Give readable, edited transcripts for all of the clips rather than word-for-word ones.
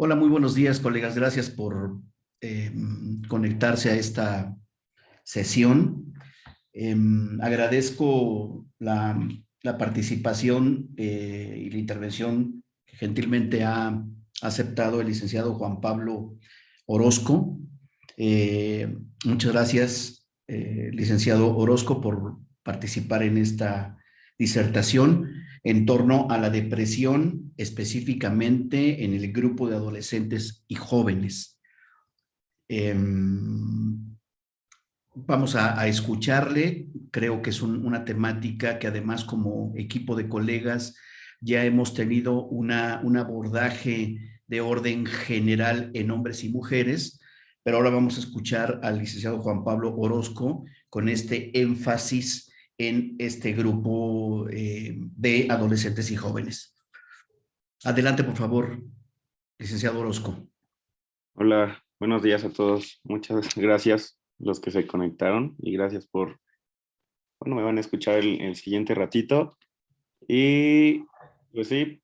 Hola, muy buenos días, colegas. Gracias por eh, conectarse a esta sesión. Agradezco la participación y la intervención que gentilmente ha aceptado el licenciado Juan Pablo Orozco. Muchas gracias, licenciado Orozco, por participar en esta disertación en torno a la depresión, específicamente en el grupo de adolescentes y jóvenes. Vamos a escucharle. Creo que es temática que además como equipo de colegas ya hemos tenido un abordaje de orden general en hombres y mujeres, pero ahora vamos a escuchar al licenciado Juan Pablo Orozco con este énfasis en este grupo de adolescentes y jóvenes. Adelante, por favor, licenciado Orozco. Hola, buenos días a todos. Muchas gracias los que se conectaron y gracias me van a escuchar el siguiente ratito. Y pues sí,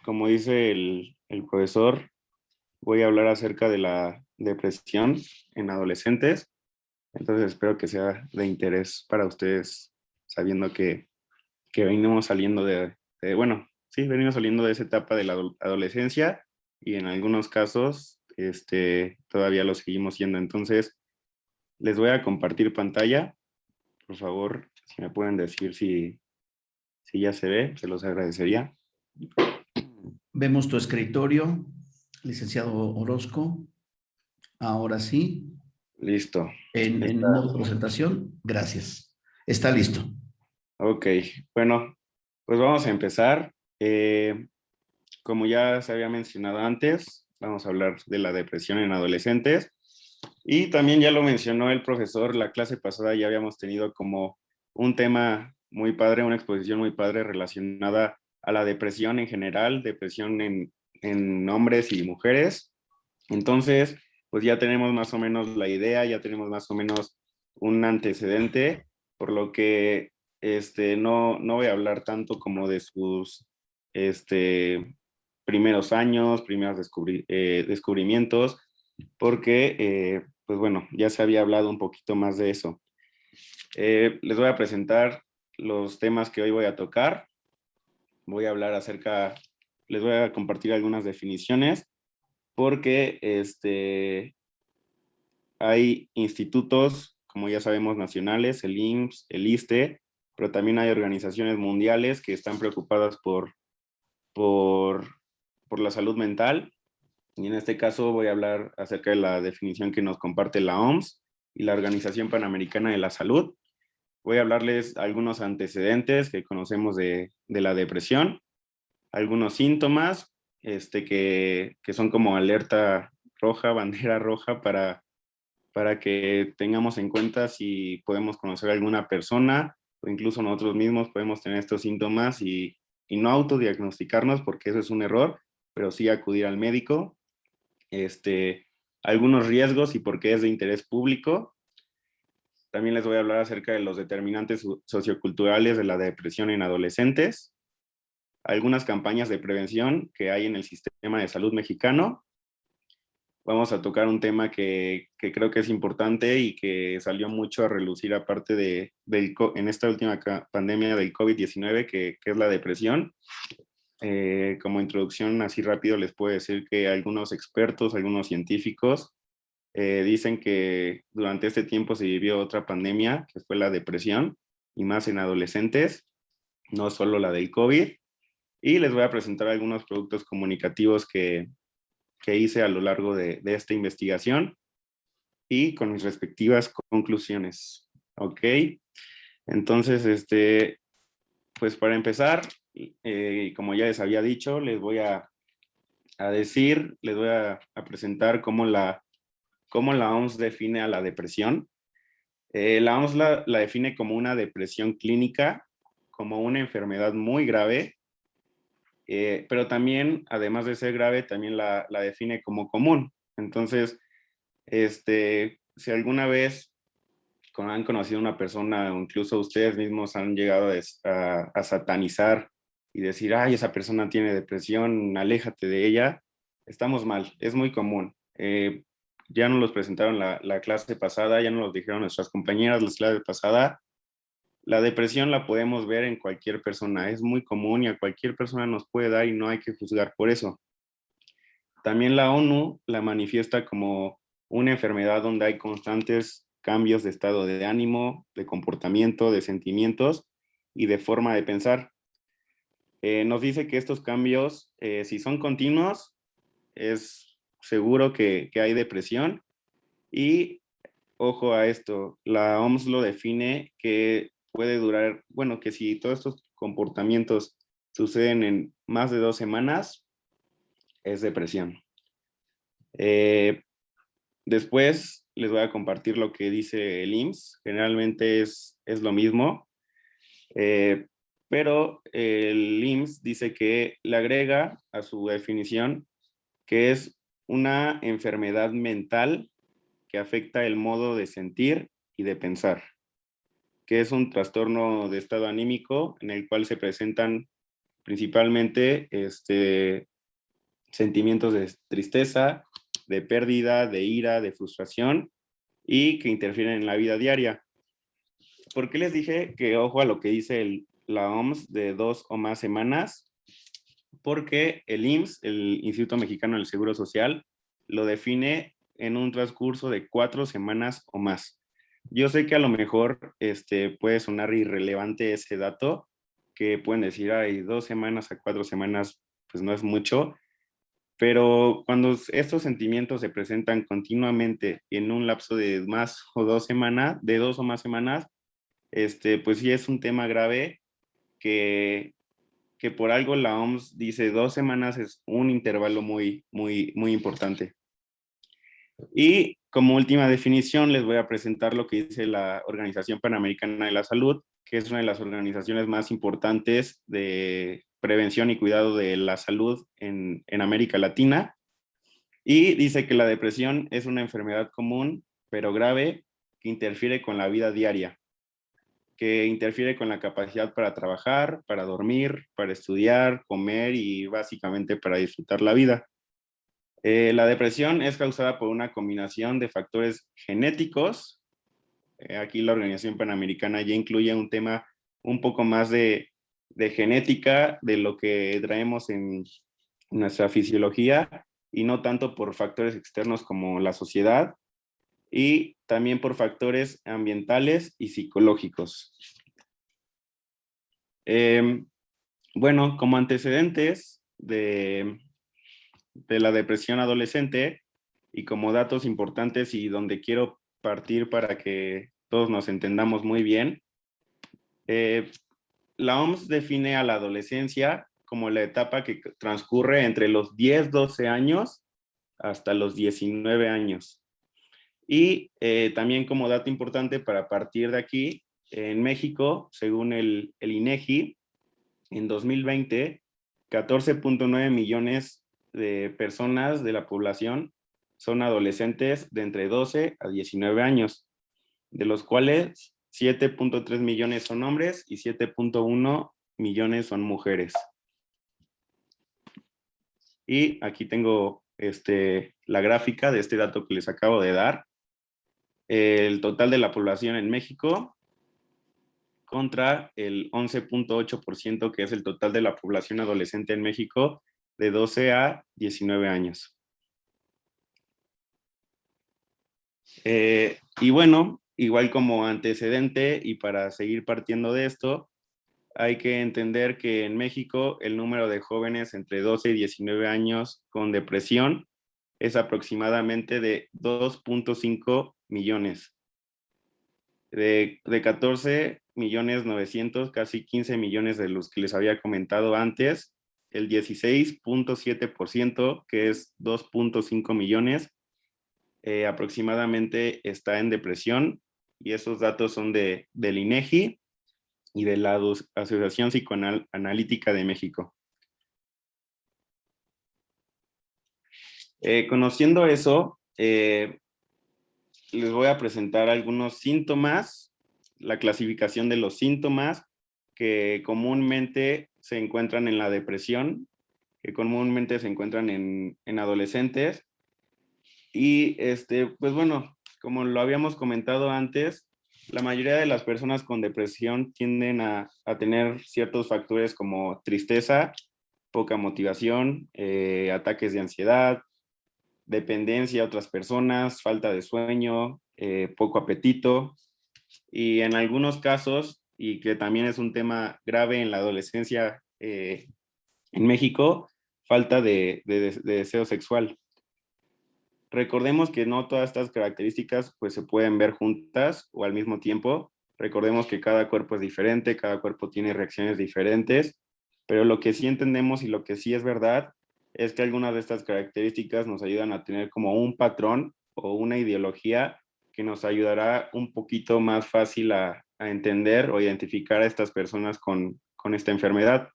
como dice el profesor, voy a hablar acerca de la depresión en adolescentes. Entonces espero que sea de interés para ustedes, sabiendo que venimos saliendo venimos saliendo de esa etapa de la adolescencia y en algunos casos todavía lo seguimos siendo. Entonces, les voy a compartir pantalla. Por favor, si me pueden decir si ya se ve, se los agradecería. Vemos tu escritorio, licenciado Orozco. Ahora sí, Listo. en modo presentación. Gracias. Está listo. Ok, bueno, pues vamos a empezar. Como ya se había mencionado antes, vamos a hablar de la depresión en adolescentes. Y también ya lo mencionó el profesor, la clase pasada ya habíamos tenido como un tema muy padre, una exposición muy padre relacionada a la depresión en general, depresión en hombres y mujeres. Entonces, pues ya tenemos más o menos la idea, ya tenemos más o menos un antecedente, por lo que no voy a hablar tanto como de sus primeros años, primeros descubrimientos, porque, pues bueno, ya se había hablado un poquito más de eso. Les voy a presentar los temas que hoy voy a tocar. Voy a hablar les voy a compartir algunas definiciones, porque hay institutos, como ya sabemos, nacionales, el IMSS, el ISSSTE, pero también hay organizaciones mundiales que están preocupadas por, por la salud mental. Y en este caso voy a hablar acerca de la definición que nos comparte la OMS y la Organización Panamericana de la Salud. Voy a hablarles algunos antecedentes que conocemos de la depresión, algunos síntomas que son como alerta roja, bandera roja para que tengamos en cuenta si podemos conocer a alguna persona o incluso nosotros mismos podemos tener estos síntomas y no autodiagnosticarnos, porque eso es un error, pero sí acudir al médico. Algunos riesgos y por qué es de interés público. También les voy a hablar acerca de los determinantes socioculturales de la depresión en adolescentes, algunas campañas de prevención que hay en el sistema de salud mexicano. Vamos a tocar un tema que creo que es importante y que salió mucho a relucir aparte en esta última pandemia del COVID-19, que es la depresión. Como introducción así rápido les puedo decir que algunos expertos, algunos científicos dicen que durante este tiempo se vivió otra pandemia, que fue la depresión, y más en adolescentes, no solo la del COVID. Y les voy a presentar algunos productos comunicativos que hice a lo largo de esta investigación y con mis respectivas conclusiones. Ok, entonces, pues para empezar, como ya les había dicho, les voy a presentar cómo la OMS define a la depresión. La OMS la define como una depresión clínica, como una enfermedad muy grave, pero también, además de ser grave, también la define como común. Entonces, si alguna vez han conocido a una persona o incluso ustedes mismos han llegado a satanizar y decir, ay, esa persona tiene depresión, aléjate de ella, estamos mal, es muy común. Ya nos los presentaron la clase pasada, ya nos los dijeron nuestras compañeras la clase pasada. La depresión la podemos ver en cualquier persona, es muy común y a cualquier persona nos puede dar y no hay que juzgar por eso. También la ONU la manifiesta como una enfermedad donde hay constantes cambios de estado de ánimo, de comportamiento, de sentimientos y de forma de pensar. Nos dice que estos cambios, si son continuos, es seguro que hay depresión. Y ojo a esto, la OMS lo define que puede durar, bueno, que si todos estos comportamientos suceden en más de 2 semanas, es depresión. Después les voy a compartir lo que dice el IMSS. Generalmente es lo mismo, pero el IMSS dice que le agrega a su definición que es una enfermedad mental que afecta el modo de sentir y de pensar, que es un trastorno de estado anímico en el cual se presentan principalmente sentimientos de tristeza, de pérdida, de ira, de frustración y que interfieren en la vida diaria. ¿Por qué les dije que ojo a lo que dice la OMS de 2 o más semanas? Porque el IMSS, el Instituto Mexicano del Seguro Social, lo define en un transcurso de 4 semanas o más. Yo sé que a lo mejor puede sonar irrelevante ese dato, que pueden decir, hay 2 semanas a 4 semanas, pues no es mucho, pero cuando estos sentimientos se presentan continuamente en un lapso de más o 2 semanas, de 2 o más semanas, pues sí es un tema grave que por algo la OMS dice 2 semanas es un intervalo muy, muy, muy importante. Y como última definición les voy a presentar lo que dice la Organización Panamericana de la Salud, que es una de las organizaciones más importantes de prevención y cuidado de la salud en América Latina. Y dice que la depresión es una enfermedad común, pero grave, que interfiere con la vida diaria, que interfiere con la capacidad para trabajar, para dormir, para estudiar, comer y básicamente para disfrutar la vida. La depresión es causada por una combinación de factores genéticos. Aquí la Organización Panamericana ya incluye un tema un poco más de genética, de lo que traemos en nuestra fisiología, y no tanto por factores externos como la sociedad, y también por factores ambientales y psicológicos. Bueno, como antecedentes de la depresión adolescente y como datos importantes y donde quiero partir para que todos nos entendamos muy bien, la OMS define a la adolescencia como la etapa que transcurre entre los 10-12 años hasta los 19 años. Y también como dato importante para partir de aquí, en México, según el INEGI, en 2020, 14.9 millones de personas de la población son adolescentes de entre 12 a 19 años, de los cuales 7.3 millones son hombres y 7.1 millones son mujeres. Y aquí tengo la gráfica de este dato que les acabo de dar. El total de la población en México contra el 11.8% que es el total de la población adolescente en México de 12 a 19 años. Y bueno, igual como antecedente y para seguir partiendo de esto, hay que entender que en México el número de jóvenes entre 12 y 19 años con depresión es aproximadamente de 2.5 millones. De 14 millones 900, casi 15 millones de los que les había comentado antes, el 16.7%, que es 2.5 millones, aproximadamente está en depresión, y esos datos son del INEGI y de la Asociación Psicoanalítica de México. Conociendo eso, les voy a presentar algunos síntomas, la clasificación de los síntomas que comúnmente se encuentran en la depresión que comúnmente se encuentran en adolescentes. Y pues bueno, como lo habíamos comentado antes, la mayoría de las personas con depresión tienden a tener ciertos factores como tristeza, poca motivación, ataques de ansiedad, dependencia a otras personas, falta de sueño, poco apetito y en algunos casos, y que también es un tema grave en la adolescencia en México, falta de deseo sexual. Recordemos que no todas estas características pues se pueden ver juntas o al mismo tiempo. Recordemos que cada cuerpo es diferente, cada cuerpo tiene reacciones diferentes, pero lo que sí entendemos y lo que sí es verdad es que algunas de estas características nos ayudan a tener como un patrón o una ideología que nos ayudará un poquito más fácil a entender o identificar a estas personas con esta enfermedad.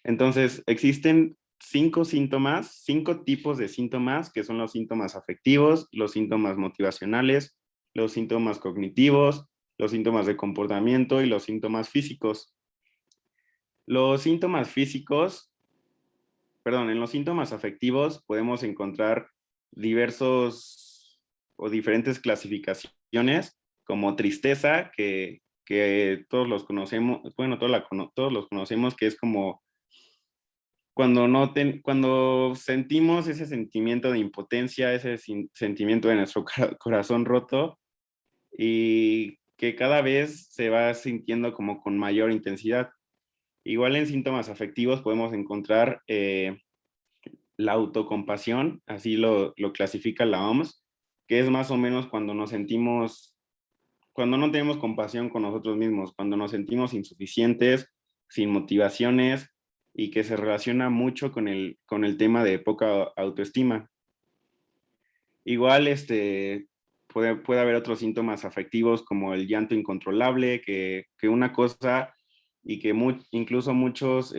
Entonces, existen 5 síntomas, 5 tipos de síntomas, que son los síntomas afectivos, los síntomas motivacionales, los síntomas cognitivos, los síntomas de comportamiento y los síntomas físicos. Los síntomas físicos, perdón, en los síntomas afectivos podemos encontrar diversos o diferentes clasificaciones, como tristeza, que todos los conocemos, bueno, todos los conocemos, que es como cuando, cuando sentimos ese sentimiento de impotencia, ese sentimiento de nuestro corazón roto y que cada vez se va sintiendo como con mayor intensidad. Igual en síntomas afectivos podemos encontrar la autocompasión, así lo clasifica la OMS, que es más o menos cuando nos sentimos, cuando no tenemos compasión con nosotros mismos, cuando nos sentimos insuficientes, sin motivaciones y que se relaciona mucho con el tema de poca autoestima. Igual puede haber otros síntomas afectivos como el llanto incontrolable, que una cosa y que incluso muchos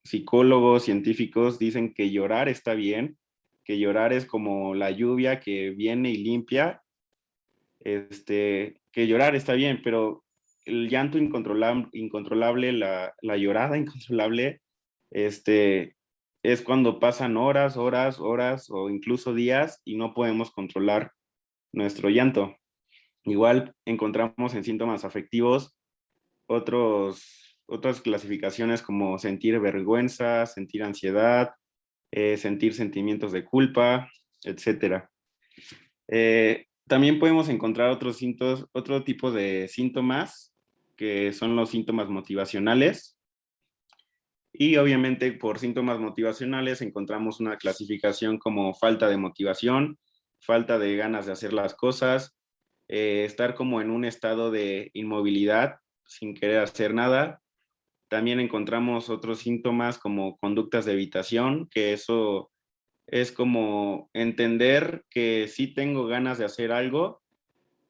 psicólogos, científicos dicen que llorar está bien, que llorar es como la lluvia que viene y limpia, que llorar está bien, pero el llanto incontrolable, la llorada incontrolable, es cuando pasan horas, horas, horas o incluso días y no podemos controlar nuestro llanto. Igual encontramos en síntomas afectivos otras clasificaciones como sentir vergüenza, sentir ansiedad, sentir sentimientos de culpa, etcétera. También podemos encontrar otro tipo de síntomas, que son los síntomas motivacionales. Y obviamente por síntomas motivacionales encontramos una clasificación como falta de motivación, falta de ganas de hacer las cosas, estar como en un estado de inmovilidad sin querer hacer nada. También encontramos otros síntomas como conductas de evitación, que eso es como entender que sí tengo ganas de hacer algo,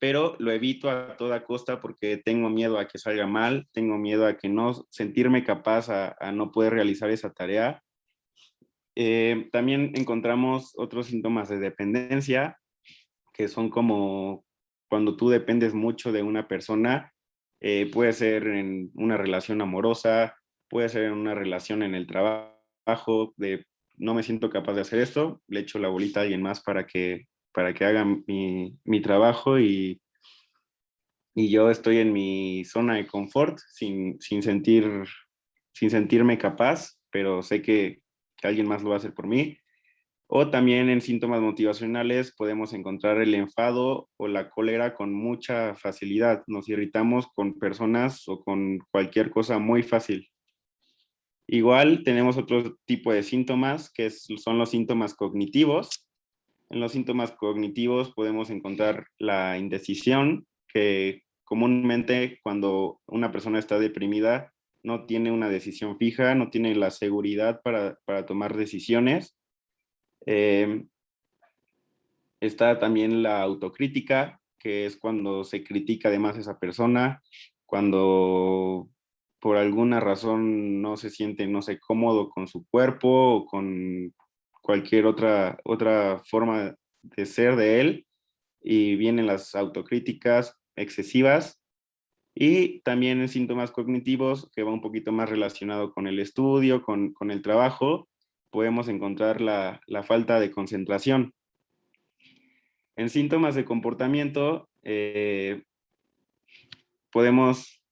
pero lo evito a toda costa porque tengo miedo a que salga mal, tengo miedo a que no sentirme capaz a no poder realizar esa tarea. También encontramos otros síntomas de dependencia, que son como cuando tú dependes mucho de una persona, puede ser en una relación amorosa, puede ser en una relación en el trabajo, de no me siento capaz de hacer esto, le echo la bolita a alguien más para que haga mi trabajo y yo estoy en mi zona de confort sin sentirme capaz, pero sé que alguien más lo va a hacer por mí. O también en síntomas motivacionales podemos encontrar el enfado o la cólera con mucha facilidad. Nos irritamos con personas o con cualquier cosa muy fácil. Igual tenemos otro tipo de síntomas que son los síntomas cognitivos. En los síntomas cognitivos podemos encontrar la indecisión, que comúnmente cuando una persona está deprimida no tiene una decisión fija, no tiene la seguridad para tomar decisiones. Eh, Está también la autocrítica, que es cuando se critica además a esa persona, cuando por alguna razón no se siente, no sé, cómodo con su cuerpo o con cualquier otra forma de ser de él, y vienen las autocríticas excesivas. Y también en síntomas cognitivos, que va un poquito más relacionado con el estudio, con el trabajo, podemos encontrar la falta de concentración. En síntomas de comportamiento, podemos,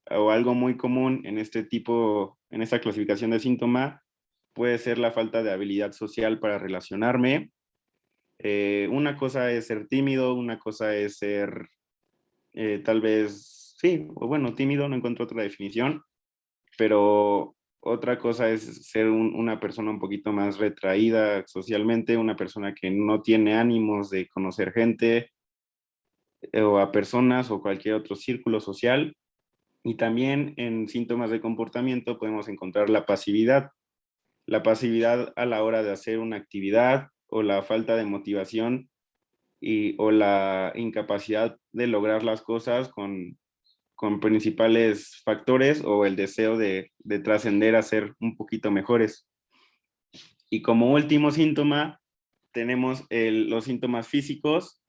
o algo muy común en este tipo, en esta clasificación de síntoma, puede ser la falta de habilidad social para relacionarme. Una cosa es ser tímido, una cosa es ser tal vez, sí, o bueno, tímido, no encuentro otra definición, pero otra cosa es ser una persona un poquito más retraída socialmente, una persona que no tiene ánimos de conocer gente o a personas o cualquier otro círculo social. Y también en síntomas de comportamiento podemos encontrar la pasividad a la hora de hacer una actividad o la falta de motivación o la incapacidad de lograr las cosas con principales factores o el deseo de trascender a ser un poquito mejores. Y como último síntoma, tenemos los síntomas físicos,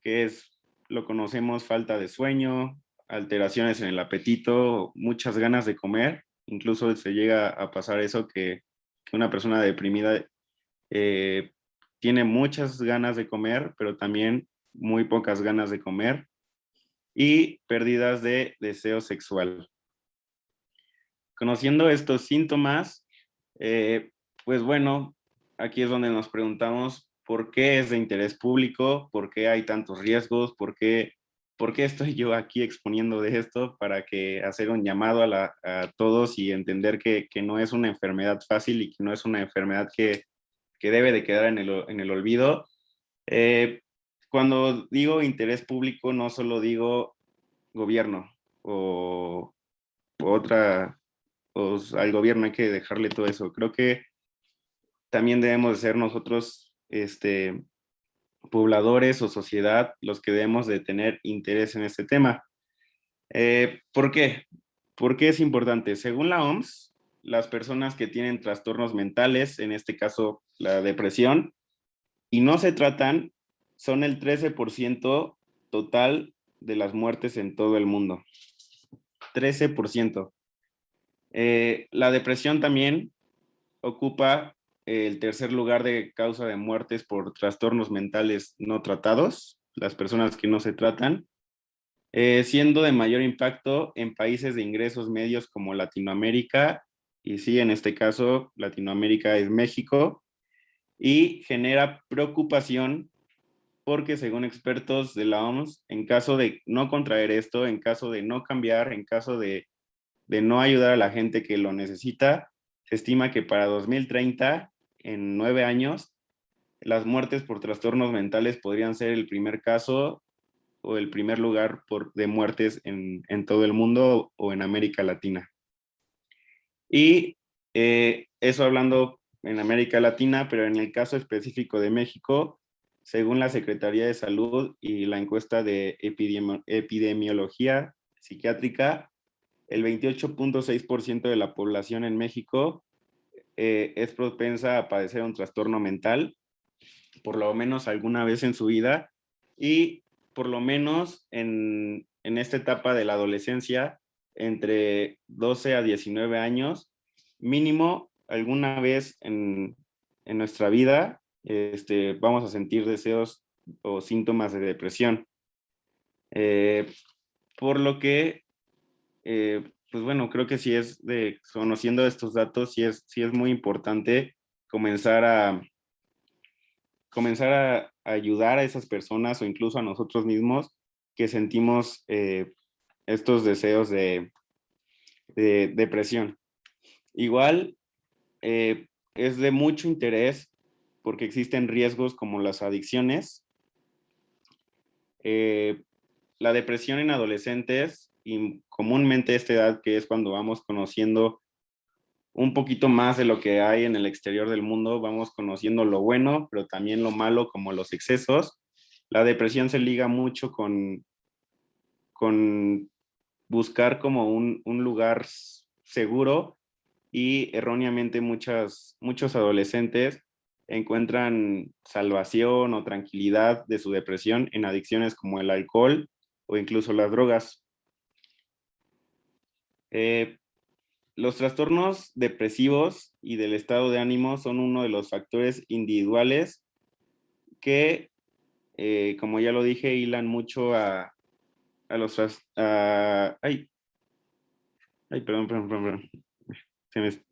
que es, lo conocemos, falta de sueño, alteraciones en el apetito, muchas ganas de comer. Incluso se llega a pasar eso que una persona deprimida eh, tiene muchas ganas de comer, pero también muy pocas ganas de comer, y pérdidas de deseo sexual. Conociendo estos síntomas, pues bueno, aquí es donde nos preguntamos por qué es de interés público, por qué hay tantos riesgos, por qué estoy yo aquí exponiendo de esto, para que hacer un llamado a todos y entender que no es una enfermedad fácil y que no es una enfermedad que debe de quedar en el olvido. Eh, Cuando digo interés público, no solo digo gobierno o otra, pues al gobierno hay que dejarle todo eso. Creo que también debemos de ser nosotros, pobladores o sociedad, los que debemos de tener interés en este tema. ¿Por qué? ¿Por qué es importante? Según la OMS, las personas que tienen trastornos mentales, en este caso la depresión, y no se tratan, son el 13% total de las muertes en todo el mundo. 13%. La depresión también ocupa el tercer lugar de causa de muertes por trastornos mentales no tratados, las personas que no se tratan, siendo de mayor impacto en países de ingresos medios como Latinoamérica, y sí, en este caso, Latinoamérica es México, y genera preocupación porque según expertos de la OMS, en caso de no contraer esto, en caso de no cambiar, en caso de no ayudar a la gente que lo necesita, se estima que para 2030, en 9 años, las muertes por trastornos mentales podrían ser el primer caso o el primer lugar de muertes en todo el mundo o en América Latina. Y eso hablando en América Latina, pero en el caso específico de México, según la Secretaría de Salud y la encuesta de epidemiología psiquiátrica, el 28.6% de la población en México es propensa a padecer un trastorno mental, por lo menos alguna vez en su vida, y por lo menos en esta etapa de la adolescencia, entre 12 a 19 años, mínimo alguna vez en nuestra vida, vamos a sentir deseos o síntomas de depresión. Eh, por lo que pues bueno, creo que sí conociendo estos datos, sí es muy importante comenzar a ayudar a esas personas o incluso a nosotros mismos que sentimos estos deseos de depresión. Igual es de mucho interés porque existen riesgos como las adicciones, la depresión en adolescentes y comúnmente a esta edad, que es cuando vamos conociendo un poquito más de lo que hay en el exterior del mundo, vamos conociendo lo bueno, pero también lo malo, como los excesos. La depresión se liga mucho con buscar como un lugar seguro, y erróneamente muchos adolescentes encuentran salvación o tranquilidad de su depresión en adicciones como el alcohol o incluso las drogas. Eh, los trastornos depresivos y del estado de ánimo son uno de los factores individuales que, como ya lo dije, hilan mucho a los... ay, perdón.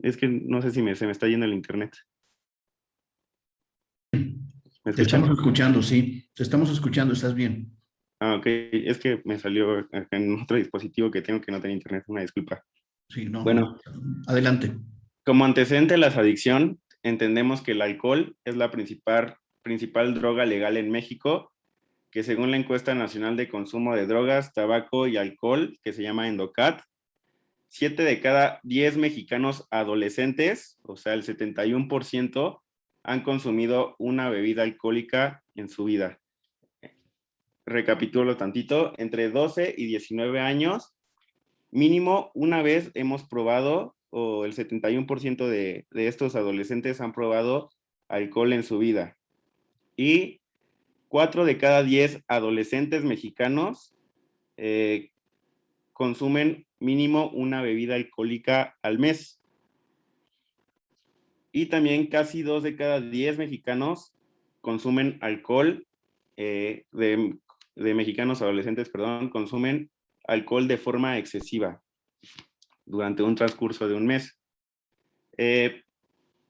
Es que no sé si se me está yendo el internet. ¿Me Te estamos escuchan? escuchando, sí. Te estamos escuchando, estás bien. Ah, ok. Es que me salió acá en otro dispositivo que tengo que no tiene internet. Una disculpa. Sí, no, no. Bueno, Adelante. como antecedente de la adicción, entendemos que el alcohol es la principal droga legal en México, que según la encuesta nacional de consumo de drogas, tabaco y alcohol, que se llama Endocat, 7 de cada 10 mexicanos adolescentes, o sea, el 71%, han consumido una bebida alcohólica en su vida. Recapitulo tantito, entre 12 y 19 años, mínimo una vez hemos probado, o el 71% de estos adolescentes han probado alcohol en su vida. Y 4 de cada 10 adolescentes mexicanos consumen mínimo una bebida alcohólica al mes. Y también casi 2 de cada 10 mexicanos consumen alcohol, de mexicanos adolescentes, perdón, consumen alcohol de forma excesiva durante un transcurso de un mes. Eh,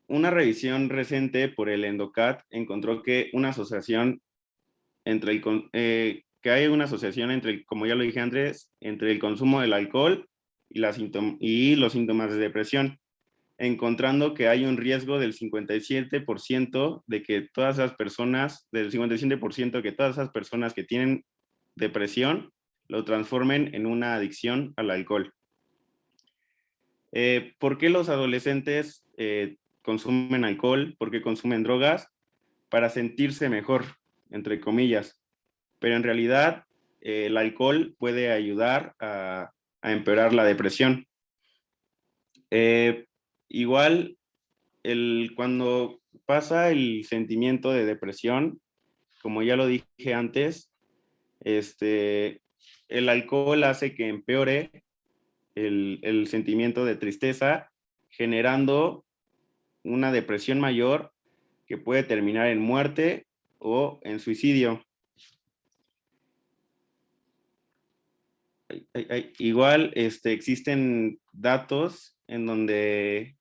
una revisión reciente por el Endocat encontró que una asociación que hay una asociación entre, como ya lo dije antes, entre el consumo del alcohol y los síntomas de depresión, encontrando que hay un riesgo del 57% de que todas esas personas, del 57% que todas esas personas que tienen depresión lo transformen en una adicción al alcohol. ¿Por qué los adolescentes consumen alcohol? ¿Por qué consumen drogas? Para sentirse mejor, entre comillas. Pero en realidad el alcohol puede ayudar a empeorar la depresión. Igual, cuando pasa el sentimiento de depresión, como ya lo dije antes, el alcohol hace que empeore el sentimiento de tristeza, generando una depresión mayor que puede terminar en muerte o en suicidio. Igual existen datos en donde...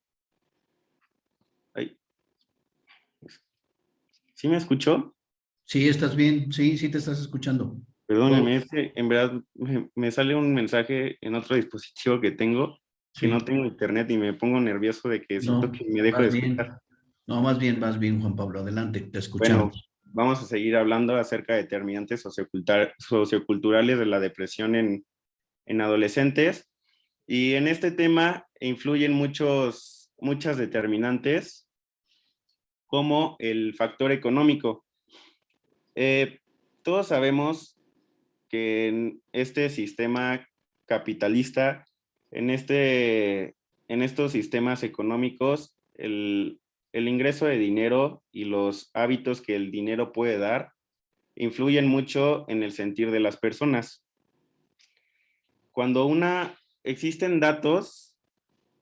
¿Sí me escuchó? Sí, estás bien. Sí, sí te estás escuchando. Todo. Perdóneme, es que en verdad me sale un mensaje en otro dispositivo que no Sí. tengo internet y me pongo nervioso de que siento No, que me dejo de vas escuchar. bien. No, más bien, vas bien, Juan Pablo. Adelante, te Bueno, escuchamos. vamos a seguir hablando acerca de determinantes socioculturales de la depresión en adolescentes. Y en este tema influyen muchas determinantes, como el factor económico. Eh, todos sabemos que en este sistema capitalista, en, en estos sistemas económicos, el ingreso de dinero y los hábitos que el dinero puede dar influyen mucho en el sentir de las personas. Cuando existen datos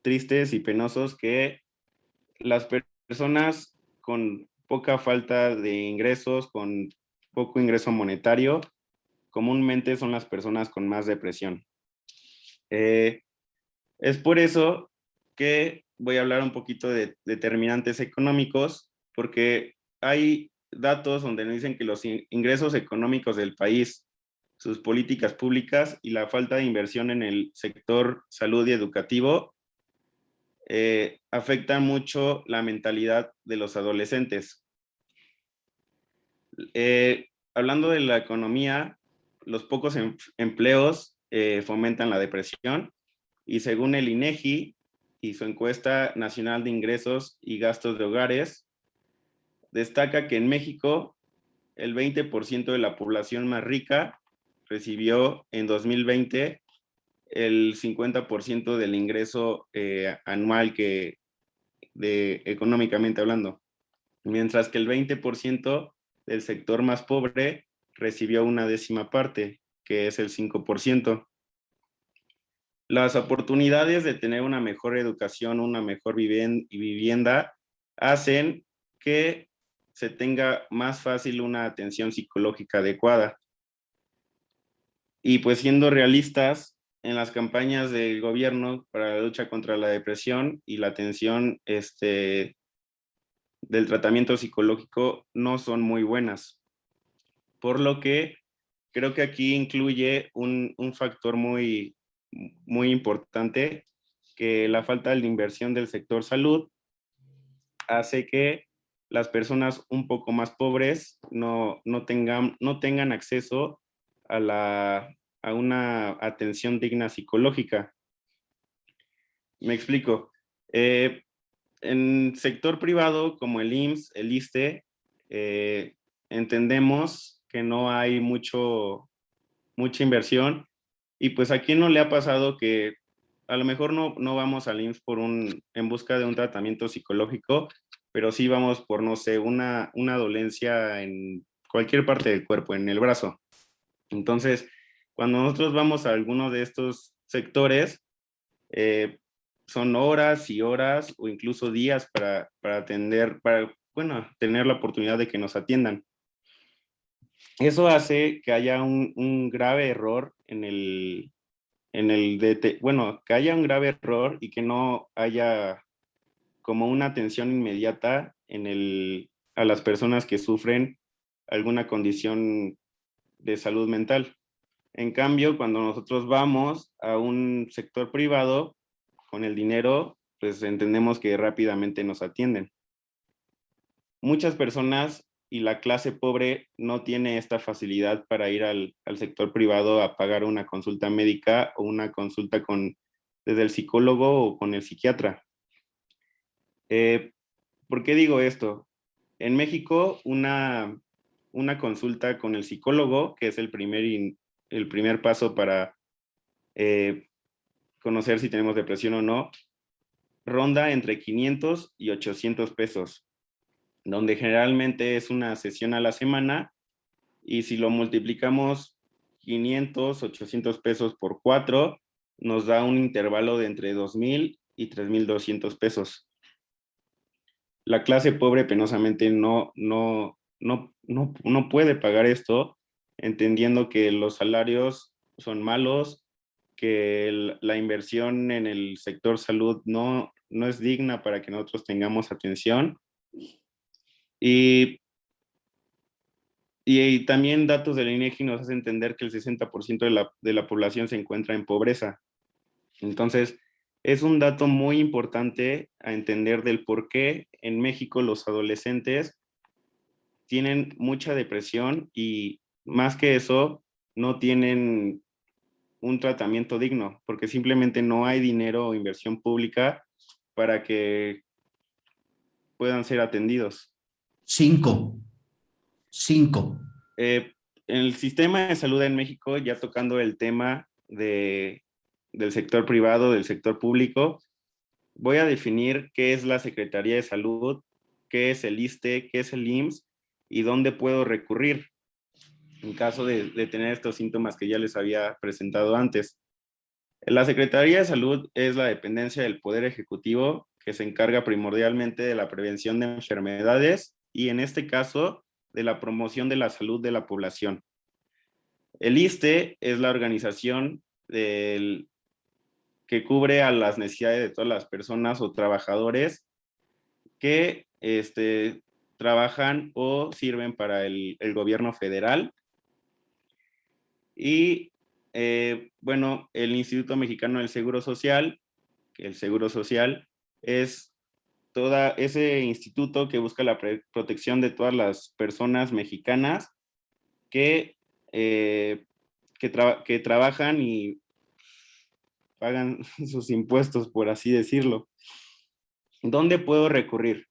tristes y penosos que las personas con poca falta de ingresos, con poco ingreso monetario, comúnmente son las personas con más depresión. Es por eso que voy a hablar un poquito de determinantes económicos, porque hay datos donde nos dicen que los ingresos económicos del país, sus políticas públicas y la falta de inversión en el sector salud y educativo afectan mucho la mentalidad de los adolescentes. Hablando de la economía, los pocos empleos fomentan la depresión, y según el INEGI y su encuesta nacional de ingresos y gastos de hogares, destaca que en México el 20% de la población más rica recibió en 2020 el 50% del ingreso anual económicamente hablando, mientras que el 20% del sector más pobre recibió una décima parte, que es el 5%. Las oportunidades de tener una mejor educación, una mejor vivienda, hacen que se tenga más fácil una atención psicológica adecuada. Y pues siendo realistas, en las campañas del gobierno para la lucha contra la depresión y la atención del tratamiento psicológico no son muy buenas. Por lo que creo que aquí incluye un factor muy importante, que la falta de inversión del sector salud hace que las personas un poco más pobres no tengan acceso a una atención digna psicológica. Me explico. En sector privado como el IMSS, el ISSSTE, entendemos que no hay mucha inversión, y pues a quién no le ha pasado que a lo mejor no vamos al IMSS en busca de un tratamiento psicológico, pero sí vamos por, no sé, una dolencia en cualquier parte del cuerpo, en el brazo. Entonces, cuando nosotros vamos a alguno de estos sectores, eh, son horas y horas o incluso días para atender, bueno, tener la oportunidad de que nos atiendan. Eso hace que haya un grave error bueno, que haya un grave error y que no haya como una atención inmediata a las personas que sufren alguna condición de salud mental. En cambio, cuando nosotros vamos a un sector privado, con el dinero, pues entendemos que rápidamente nos atienden. Muchas personas y la clase pobre no tiene esta facilidad para ir al sector privado a pagar una consulta médica o una consulta desde el psicólogo o con el psiquiatra. ¿Por qué digo esto? En México, una consulta con el psicólogo, que es el primer paso para conocer si tenemos depresión o no, ronda entre 500 y 800 pesos, donde generalmente es una sesión a la semana, y si lo multiplicamos 500, 800 pesos por 4, nos da un intervalo de entre 2,000 y 3,200 pesos. La clase pobre penosamente no puede pagar esto, entendiendo que los salarios son malos, que la inversión en el sector salud no es digna para que nosotros tengamos atención. Y, y también datos del INEGI nos hacen entender que el 60% de la población se encuentra en pobreza. Entonces, es un dato muy importante a entender del por qué en México los adolescentes tienen mucha depresión, y más que eso, no tienen un tratamiento digno, porque simplemente no hay dinero o inversión pública para que puedan ser atendidos. Cinco. Cinco. Eh, en el sistema de salud en México, ya tocando el tema del sector privado, del sector público, voy a definir qué es la Secretaría de Salud, qué es el ISSSTE, qué es el IMSS y dónde puedo recurrir en caso de tener estos síntomas que ya les había presentado antes. La Secretaría de Salud es la dependencia del Poder Ejecutivo que se encarga primordialmente de la prevención de enfermedades y, en este caso, de la promoción de la salud de la población. El ISSSTE es la organización que cubre a las necesidades de todas las personas o trabajadores que trabajan o sirven para el gobierno federal. Y bueno, el Instituto Mexicano del Seguro Social, que el Seguro Social es todo ese instituto que busca la protección de todas las personas mexicanas que, que trabajan y pagan sus impuestos, por así decirlo. ¿Dónde puedo recurrir?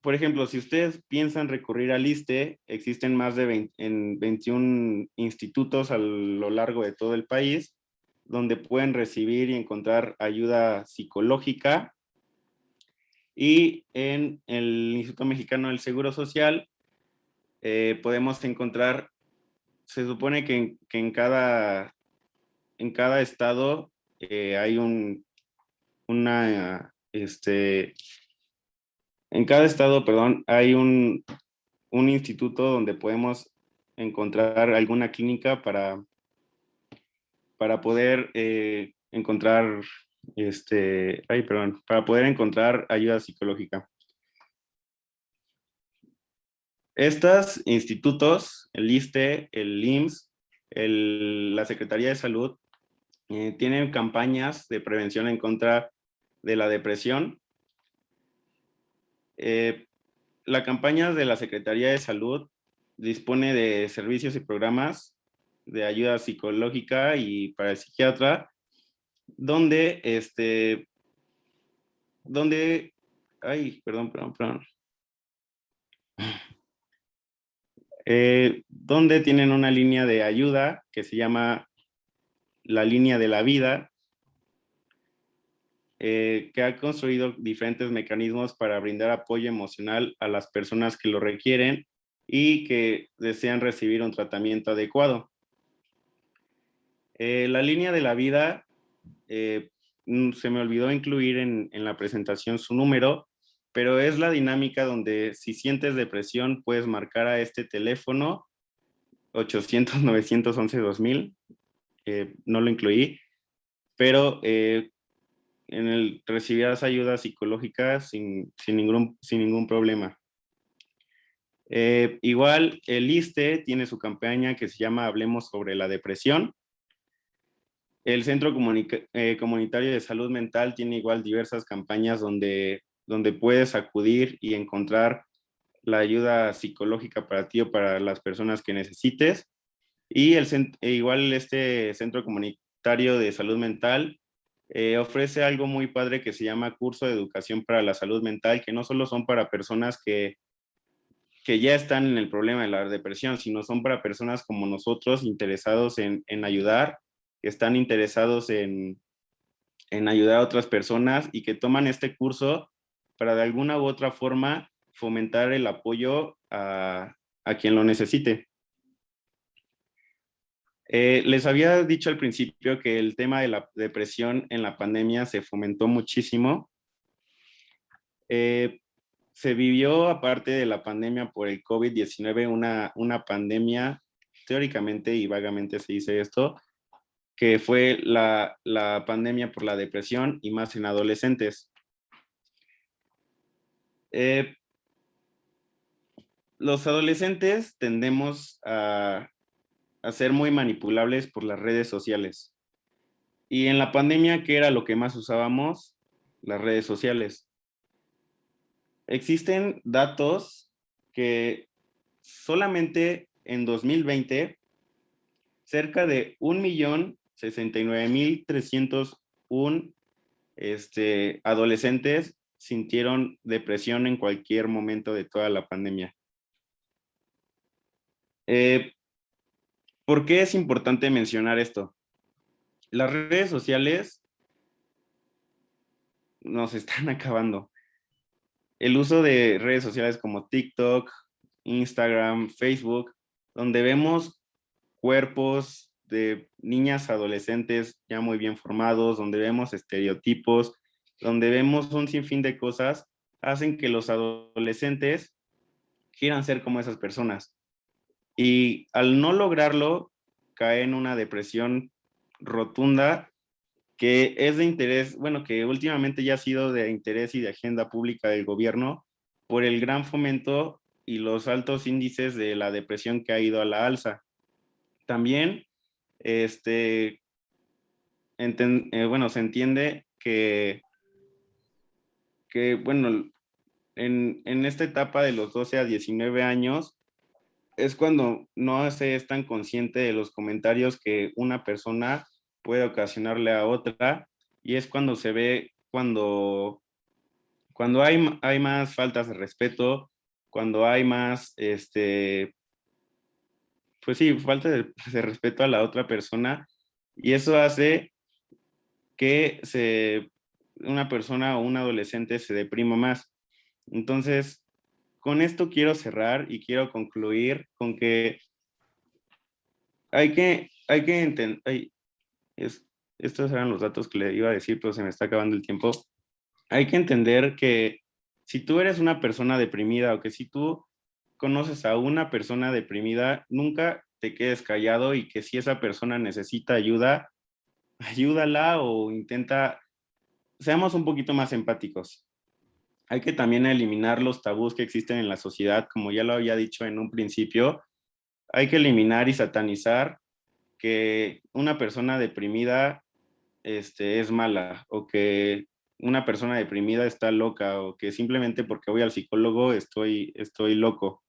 Por ejemplo, si ustedes piensan recurrir al ISSSTE, existen más de 21 institutos a lo largo de todo el país donde pueden recibir y encontrar ayuda psicológica. Y en el Instituto Mexicano del Seguro Social podemos encontrar, se supone que en en cada estado hay en cada estado, perdón, hay un instituto donde podemos encontrar alguna clínica para poder encontrar, para poder encontrar ayuda psicológica. Estos institutos, el ISSSTE, el IMSS, la Secretaría de Salud, tienen campañas de prevención en contra de la depresión. La campaña de la Secretaría de Salud dispone de servicios y programas de ayuda psicológica y para el psiquiatra, donde, donde tienen una línea de ayuda que se llama la línea de la vida, que ha construido diferentes mecanismos para brindar apoyo emocional a las personas que lo requieren y que desean recibir un tratamiento adecuado. La línea de la vida, se me olvidó incluir en la presentación su número, pero es la dinámica donde si sientes depresión puedes marcar a este teléfono 800-911-2000, no lo incluí, pero recibirás ayuda psicológica sin ningún problema. Igual el ISSSTE tiene su campaña que se llama Hablemos sobre la depresión. El Centro Comunitario de Salud Mental tiene igual diversas campañas donde puedes acudir y encontrar la ayuda psicológica para ti o para las personas que necesites. Y igual este Centro Comunitario de Salud Mental ofrece algo muy padre que se llama Curso de Educación para la Salud Mental, que no solo son para personas que ya están en el problema de la depresión, sino son para personas como nosotros interesados en ayudar, que están interesados en ayudar a otras personas y que toman este curso para de alguna u otra forma fomentar el apoyo a quien lo necesite. Les había dicho al principio que el tema de la depresión en la pandemia se fomentó muchísimo. Se vivió, aparte de la pandemia por el COVID-19, una pandemia, teóricamente y vagamente se dice esto, que fue la pandemia por la depresión y más en adolescentes. Los adolescentes tendemos a ser muy manipulables por las redes sociales. Y en la pandemia, ¿qué era lo que más usábamos? Las redes sociales. Existen datos que solamente en 2020, cerca de 1.069.301 adolescentes sintieron depresión en cualquier momento de toda la pandemia. ¿Por qué es importante mencionar esto? Las redes sociales nos están acabando. El uso de redes sociales como TikTok, Instagram, Facebook, donde vemos cuerpos de niñas adolescentes ya muy bien formados, donde vemos estereotipos, donde vemos un sinfín de cosas, hacen que los adolescentes quieran ser como esas personas. Y al no lograrlo, cae en una depresión rotunda que es de interés, bueno, que últimamente ya ha sido de interés y de agenda pública del gobierno por el gran fomento y los altos índices de la depresión que ha ido a la alza. También, bueno, se entiende bueno, en esta etapa de los 12 a 19 años, es cuando no se es tan consciente de los comentarios que una persona puede ocasionarle a otra, y es cuando se ve, cuando hay más faltas de respeto, cuando hay más, pues sí, falta de respeto a la otra persona, y eso hace que una persona o un adolescente se deprima más. Entonces, con esto quiero cerrar y quiero concluir con que hay que entender, Estos eran los datos que le iba a decir, pero se me está acabando el tiempo. Hay que entender que si tú eres una persona deprimida o que si tú conoces a una persona deprimida, nunca te quedes callado y que si esa persona necesita ayuda, ayúdala o intenta, seamos un poquito más empáticos. Hay que también eliminar los tabús que existen en la sociedad, como ya lo había dicho en un principio. Hay que eliminar y satanizar que una persona deprimida es mala o que una persona deprimida está loca o que simplemente porque voy al psicólogo estoy loco.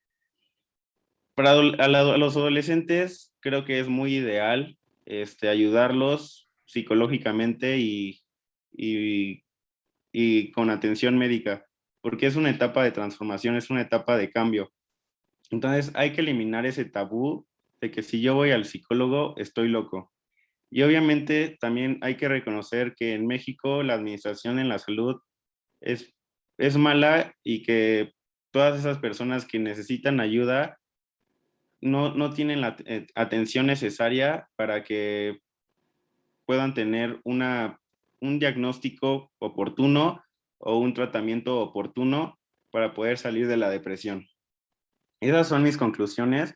Para a los adolescentes creo que es muy ideal ayudarlos psicológicamente y, y con atención médica, porque es una etapa de transformación, es una etapa de cambio. Entonces hay que eliminar ese tabú de que si yo voy al psicólogo estoy loco. Y obviamente también hay que reconocer que en México la administración en la salud es, es mala y que todas esas personas que necesitan ayuda no tienen la atención necesaria para que puedan tener un diagnóstico oportuno o un tratamiento oportuno para poder salir de la depresión. Esas son mis conclusiones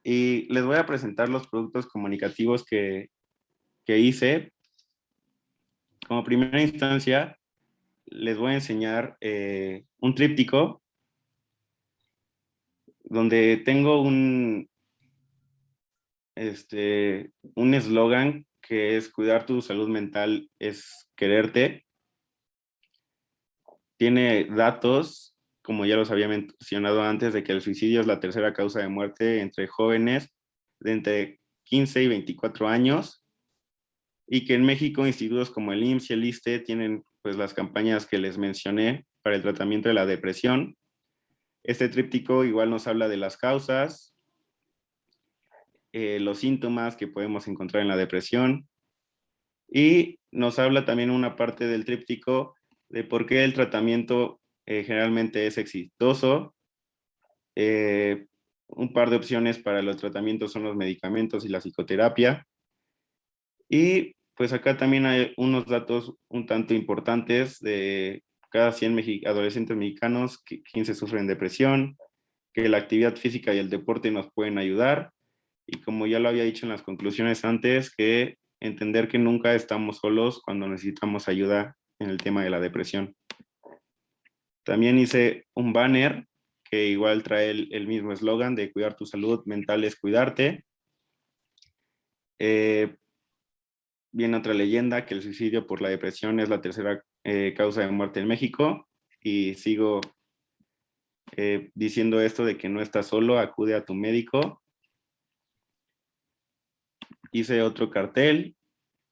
y les voy a presentar los productos comunicativos que hice. Como primera instancia, les voy a enseñar un tríptico donde tengo un eslogan que es cuidar tu salud mental es quererte. Tiene datos, como ya los había mencionado antes, de que el suicidio es la tercera causa de muerte entre jóvenes de entre 15 y 24 años y que en México institutos como el IMSS y el ISSSTE tienen pues las campañas que les mencioné para el tratamiento de la depresión. Este tríptico igual nos habla de las causas, los síntomas que podemos encontrar en la depresión y nos habla también una parte del tríptico de por qué el tratamiento generalmente es exitoso. Un par de opciones para los tratamientos son los medicamentos y la psicoterapia. Y pues acá también hay unos datos un tanto importantes de cada 100 adolescentes mexicanos, 15 sufren depresión, que la actividad física y el deporte nos pueden ayudar. Y como ya lo había dicho en las conclusiones antes, que entender que nunca estamos solos cuando necesitamos ayuda en el tema de la depresión. También hice un banner que igual trae el mismo eslogan de cuidar tu salud mental es cuidarte. Viene otra leyenda que el suicidio por la depresión es la tercera causa de muerte en México y sigo diciendo esto de que no estás solo, acude a tu médico. Hice otro cartel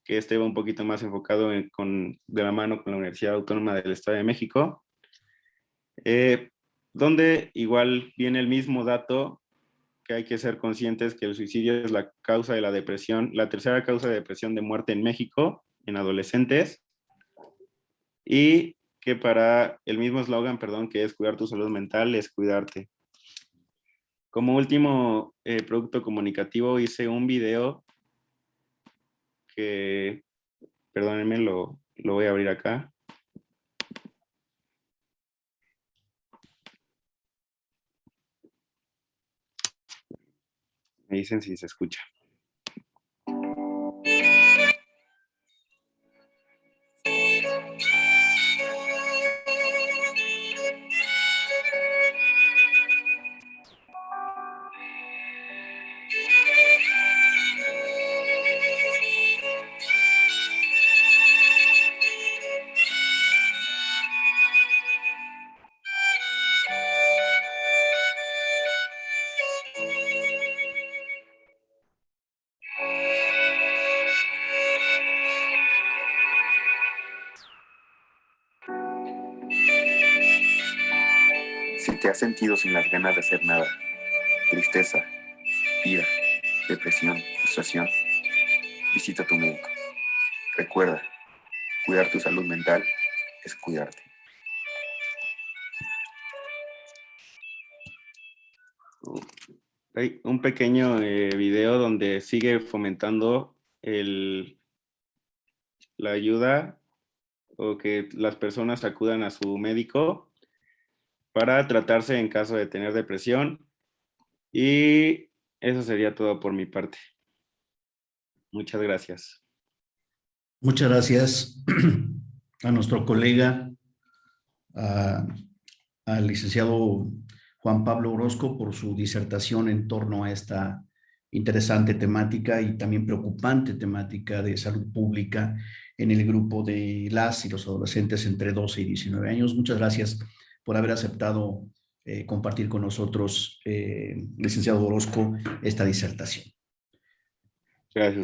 que va un poquito más enfocado de la mano con la Universidad Autónoma del Estado de México, donde igual viene el mismo dato que hay que ser conscientes que el suicidio es la causa de la depresión, la tercera causa de depresión de muerte en México, en adolescentes, y que para el mismo eslogan, perdón, que es cuidar tu salud mental, es cuidarte. Como último producto comunicativo hice un video que, perdónenme, lo voy a abrir acá. Me dicen si se escucha. Si te has sentido sin las ganas de hacer nada, tristeza, ira, depresión, frustración, visita a tu médico. Recuerda, cuidar tu salud mental es cuidarte. Hay un pequeño video donde sigue fomentando la ayuda o que las personas acudan a su médico para tratarse en caso de tener depresión. Y eso sería todo por mi parte. Muchas gracias. Muchas gracias a nuestro colega, al licenciado Juan Pablo Orozco, por su disertación en torno a esta interesante temática y también preocupante temática de salud pública en el grupo de las y los adolescentes entre 12 y 19 años. Muchas gracias por haber aceptado compartir con nosotros, licenciado Orozco, esta disertación. Gracias.